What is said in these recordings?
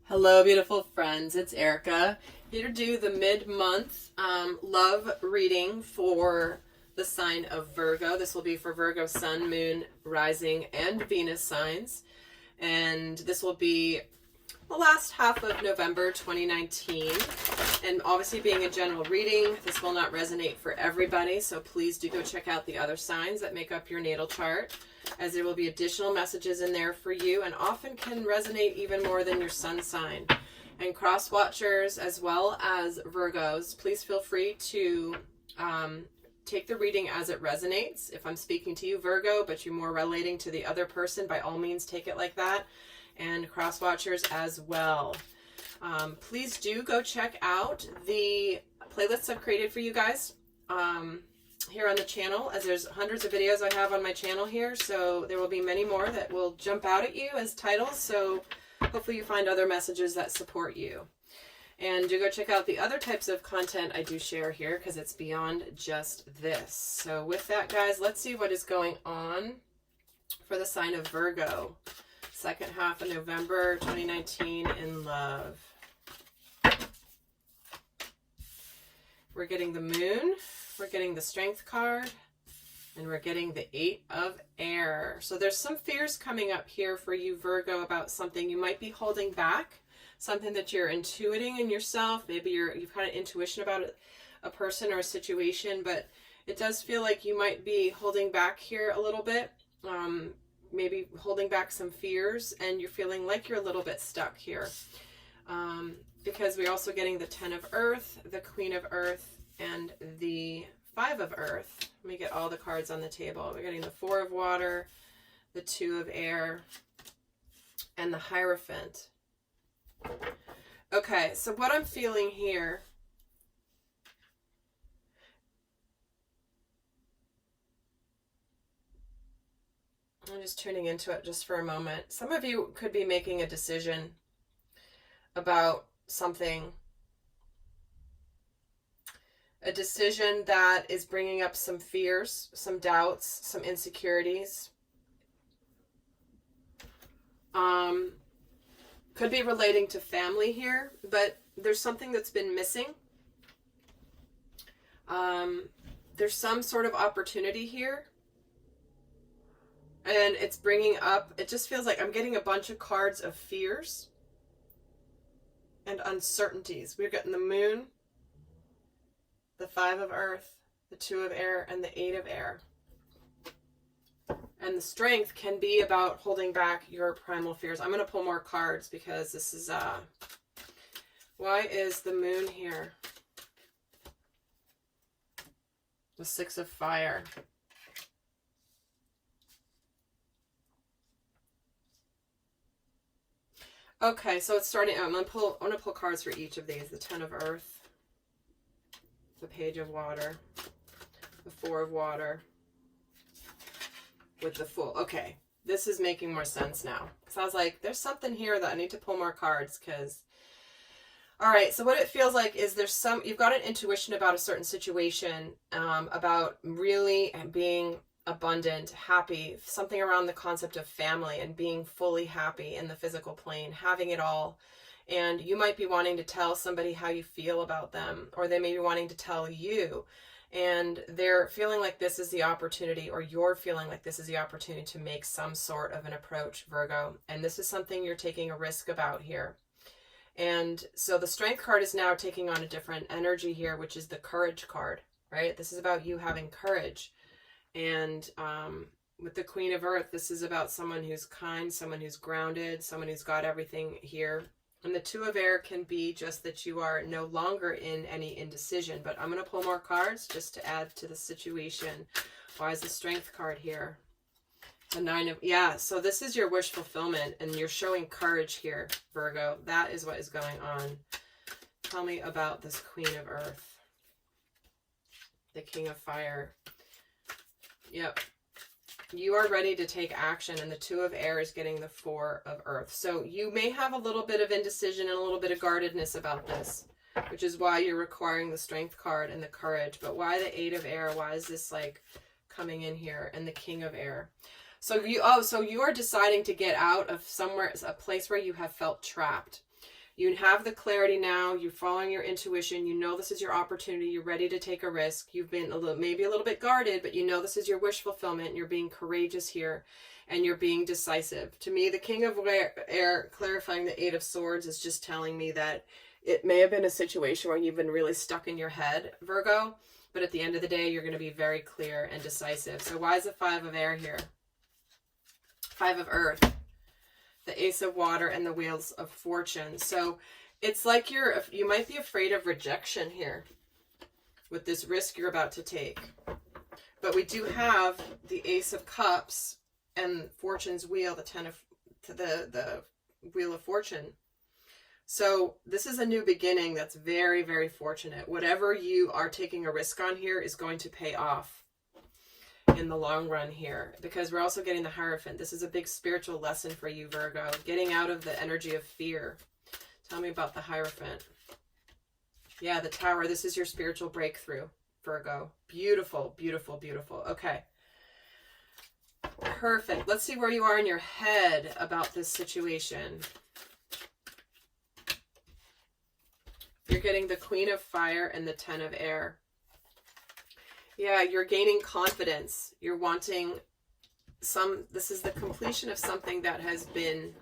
Hello, beautiful friends. It's Erika here to do the mid-month love reading for the sign of Virgo. This will be for Virgo Sun, Moon, Rising, and Venus signs. And this will be the last half of November 2019. And obviously being a general reading, this will not resonate for everybody. So please do go check out the other signs that make up your natal chart, as there will be additional messages in there for you and often can resonate even more than your sun sign. And cross watchers as well as Virgos, please feel free to take the reading as it resonates. If I'm speaking to you, Virgo, but you're more relating to the other person, by all means take it like that. And cross watchers as well. Please do go check out the playlists I've created for you guys here on the channel, as there's hundreds of videos I have on my channel here, so there will be many more that will jump out at you as titles, so hopefully you find other messages that support you. And do go check out the other types of content I do share here, because it's beyond just this. So with that, guys, let's see what is going on for the sign of Virgo. Second half of November 2019 in love. We're getting the moon, we're getting the strength card, and we're getting the 8 of air. So there's some fears coming up here for you, Virgo, about something you might be holding back, something that you're intuiting in yourself. Maybe you've had an intuition about a person or a situation, but it does feel like you might be holding back here a little bit. Maybe holding back some fears, and you're feeling like you're a little bit stuck here. Because we're also getting the 10 of earth, the Queen of earth, and the 5 of earth. Let me get all the cards on the table. We're getting the 4 of water, the 2 of air, and the Hierophant. Okay, so what I'm feeling here, I'm just tuning into it just for a moment. Some of you could be making a decision about something, a decision that is bringing up some fears, some doubts, some insecurities. Could be relating to family here, but there's something that's been missing. There's some sort of opportunity here. And it's bringing up, it just feels like I'm getting a bunch of cards of fears and uncertainties. We're getting the moon, the 5 of earth, the 2 of air, and the 8 of air. And the strength can be about holding back your primal fears. I'm going to pull more cards because this is, why is the moon here? The 6 of fire. Okay, so it's starting. I'm gonna pull cards for each of these. The 10 of earth, the Page of water, the 4 of water, with the Fool. Okay, this is making more sense now. Because I was like, there's something here that I need to pull more cards. Because, all right, so what it feels like is you've got an intuition about a certain situation, about really being abundant, happy, something around the concept of family and being fully happy in the physical plane, having it all. And you might be wanting to tell somebody how you feel about them, or they may be wanting to tell you, and they're feeling like this is the opportunity, or you're feeling like this is the opportunity to make some sort of an approach, Virgo. And this is something you're taking a risk about here. And so the Strength card is now taking on a different energy here, which is the Courage card, right? This is about you having courage. And with the Queen of Earth, this is about someone who's kind, someone who's grounded, someone who's got everything here. And the 2 of air can be just that you are no longer in any indecision. But I'm going to pull more cards just to add to the situation. Why is the Strength card here? The 9 of... Yeah, so this is your wish fulfillment. And you're showing courage here, Virgo. That is what is going on. Tell me about this Queen of Earth. The King of Fire. Yep. You are ready to take action, and the 2 of air is getting the 4 of earth. So you may have a little bit of indecision and a little bit of guardedness about this, which is why you're requiring the Strength card and the courage. But why the 8 of air? Why is this like coming in here? And the King of air. So you are deciding to get out of somewhere, a place where you have felt trapped. You have the clarity now. You're following your intuition. You know this is your opportunity. You're ready to take a risk. You've been maybe a little bit guarded, but you know this is your wish fulfillment. You're being courageous here, and you're being decisive. To me, the King of Air clarifying the Eight of Swords is just telling me that it may have been a situation where you've been really stuck in your head, Virgo, but at the end of the day, you're going to be very clear and decisive. So why is the Five of Air here? Five of Earth, the Ace of Water, and the Wheels of Fortune. So it's like you might be afraid of rejection here with this risk you're about to take. But we do have the Ace of Cups and Fortune's Wheel, the Wheel of Fortune. So this is a new beginning that's very, very fortunate. Whatever you are taking a risk on here is going to pay off in the long run here, because we're also getting the Hierophant. This is a big spiritual lesson for you, Virgo, getting out of the energy of fear. Tell me about the Hierophant. Yeah, the Tower. This is your spiritual breakthrough, Virgo. Beautiful, beautiful, beautiful. Okay. Perfect. Let's see where you are in your head about this situation. You're getting the Queen of Fire and the Ten of Air. Yeah, you're gaining confidence. You're wanting this is the completion of something that has been,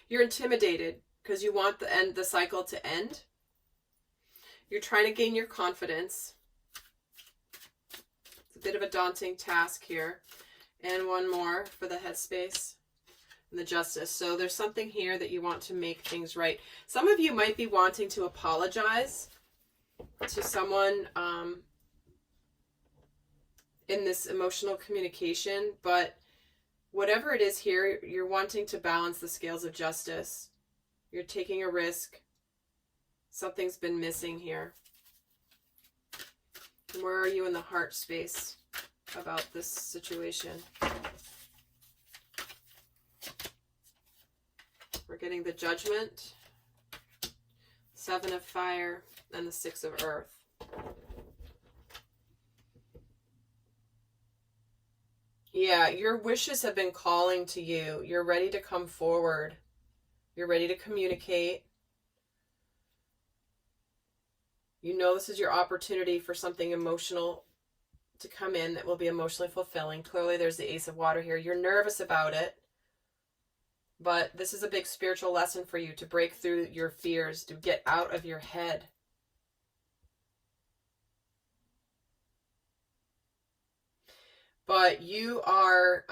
you're intimidated because you want the cycle to end. You're trying to gain your confidence. It's a bit of a daunting task here. And one more for the headspace. And the Justice. So there's something here that you want to make things right. Some of you might be wanting to apologize to someone in this emotional communication, but whatever it is here, you're wanting to balance the scales of justice. You're taking a risk. Something's been missing here. And where are you in the heart space about this situation? We're getting the Judgment, Seven of Fire, and the Six of Earth. Yeah, your wishes have been calling to you. You're ready to come forward. You're ready to communicate. You know this is your opportunity for something emotional to come in that will be emotionally fulfilling. Clearly there's the Ace of Water here. You're nervous about it. But this is a big spiritual lesson for you to break through your fears, to get out of your head. But you are,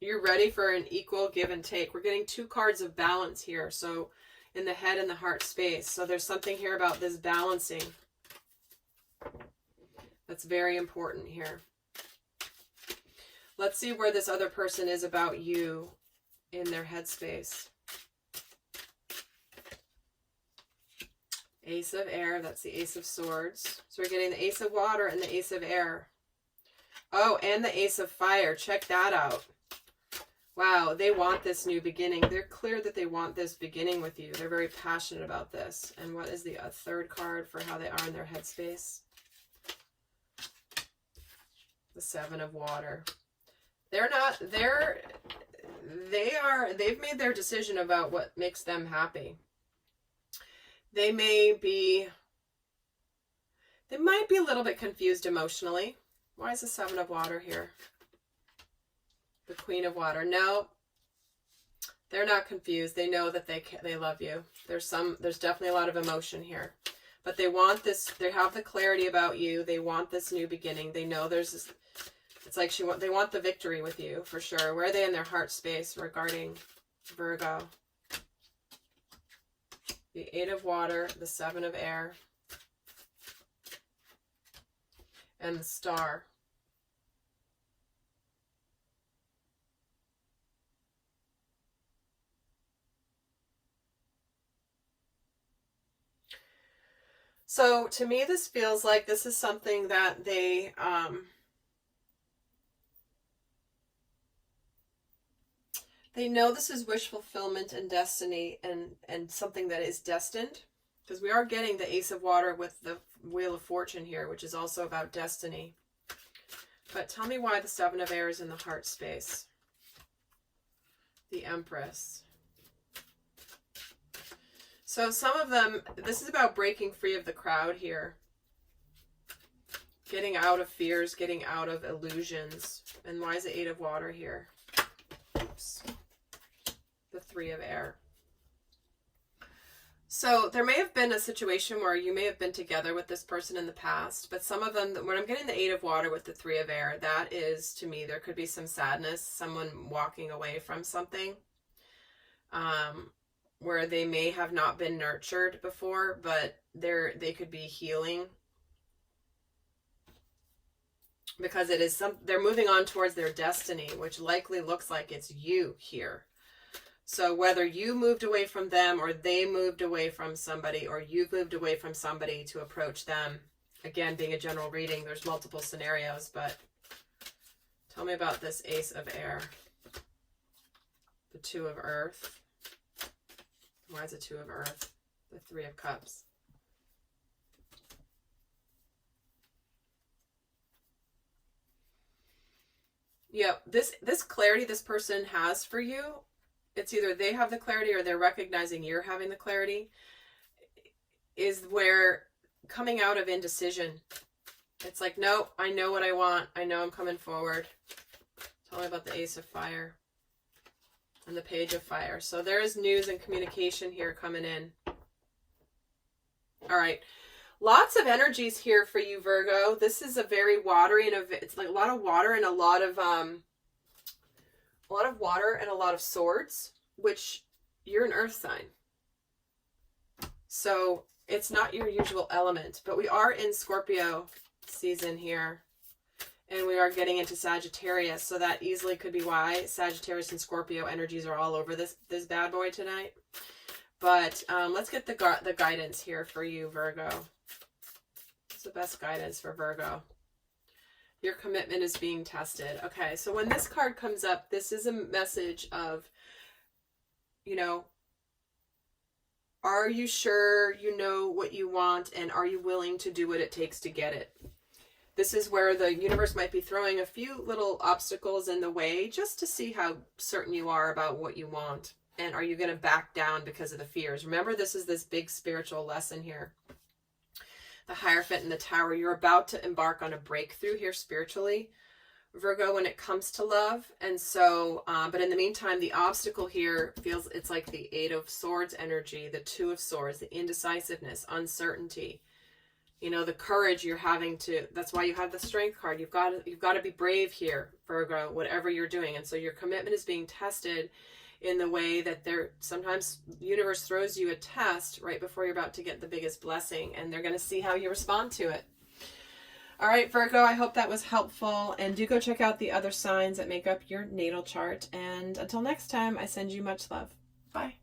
you're ready for an equal give and take. We're getting two cards of balance here. So in the head and the heart space. So there's something here about this balancing that's very important here. Let's see where this other person is about you in their headspace. Ace of Air, that's the Ace of Swords. So we're getting the Ace of Water and the Ace of Air. Oh, and the Ace of Fire. Check that out. Wow, they want this new beginning. They're clear that they want this beginning with you. They're very passionate about this. And what is the third card for how they are in their headspace? The Seven of Water. They've made their decision about what makes them happy. They might be a little bit confused emotionally. Why is the Seven of Water here? The Queen of Water. No, they're not confused. They know that they love you. There's definitely a lot of emotion here. But they want this, they have the clarity about you. They want this new beginning. They know there's this, it's like they want the victory with you for sure. Where are they in their heart space regarding Virgo? The Eight of Water, the Seven of Air, and the Star. So to me, this feels like this is something that they know this is wish fulfillment and destiny and something that is destined, because we are getting the Ace of Water with the Wheel of Fortune here, which is also about destiny. But tell me why the Seven of Air is in the heart space. The Empress. So some of them, this is about breaking free of the crowd here. Getting out of fears, getting out of illusions. And why is the Eight of Water here? Oops. The Three of Air. So there may have been a situation where you may have been together with this person in the past, but some of them, when I'm getting the Eight of Water with the Three of Air, that is, to me, there could be some sadness, someone walking away from something, where they may have not been nurtured before, but they could be healing, because it is they're moving on towards their destiny, which likely looks like it's you here. So whether you moved away from them, or they moved away from somebody, or you've moved away from somebody to approach them, again, being a general reading, there's multiple scenarios, but tell me about this Ace of Air. The Two of Earth. Why is it Two of Earth? The Three of Cups. Yeah, this clarity this person has for you, it's either they have the clarity or they're recognizing you're having the clarity, is where coming out of indecision. It's like, no, I know what I want. I know I'm coming forward. Tell me about the Ace of Fire and the Page of Fire. So there is news and communication here coming in. All right. Lots of energies here for you, Virgo. This is a very watery, and it's like a lot of water and a lot of water and a lot of swords, which you're an earth sign. So it's not your usual element, but we are in Scorpio season here, and we are getting into Sagittarius. So that easily could be why Sagittarius and Scorpio energies are all over this bad boy tonight. But let's get the guidance here for you, Virgo. What's the best guidance for Virgo? Your commitment is being tested. Okay, so when this card comes up, this is a message of, you know, are you sure you know what you want, and are you willing to do what it takes to get it? This is where the universe might be throwing a few little obstacles in the way just to see how certain you are about what you want. And are you going to back down because of the fears? Remember, this is this big spiritual lesson here. The Hierophant and the Tower. You're about to embark on a breakthrough here spiritually, Virgo, when it comes to love. And so, but in the meantime, the obstacle here feels, it's like the Eight of Swords energy, the Two of Swords, the indecisiveness, uncertainty. You know, the courage you're having to, that's why you have the Strength card. You've got to be brave here, Virgo, whatever you're doing. And so your commitment is being tested in the way that sometimes the universe throws you a test right before you're about to get the biggest blessing, and they're going to see how you respond to it. All right, Virgo, I hope that was helpful, and do go check out the other signs that make up your natal chart. And until next time, I send you much love. Bye.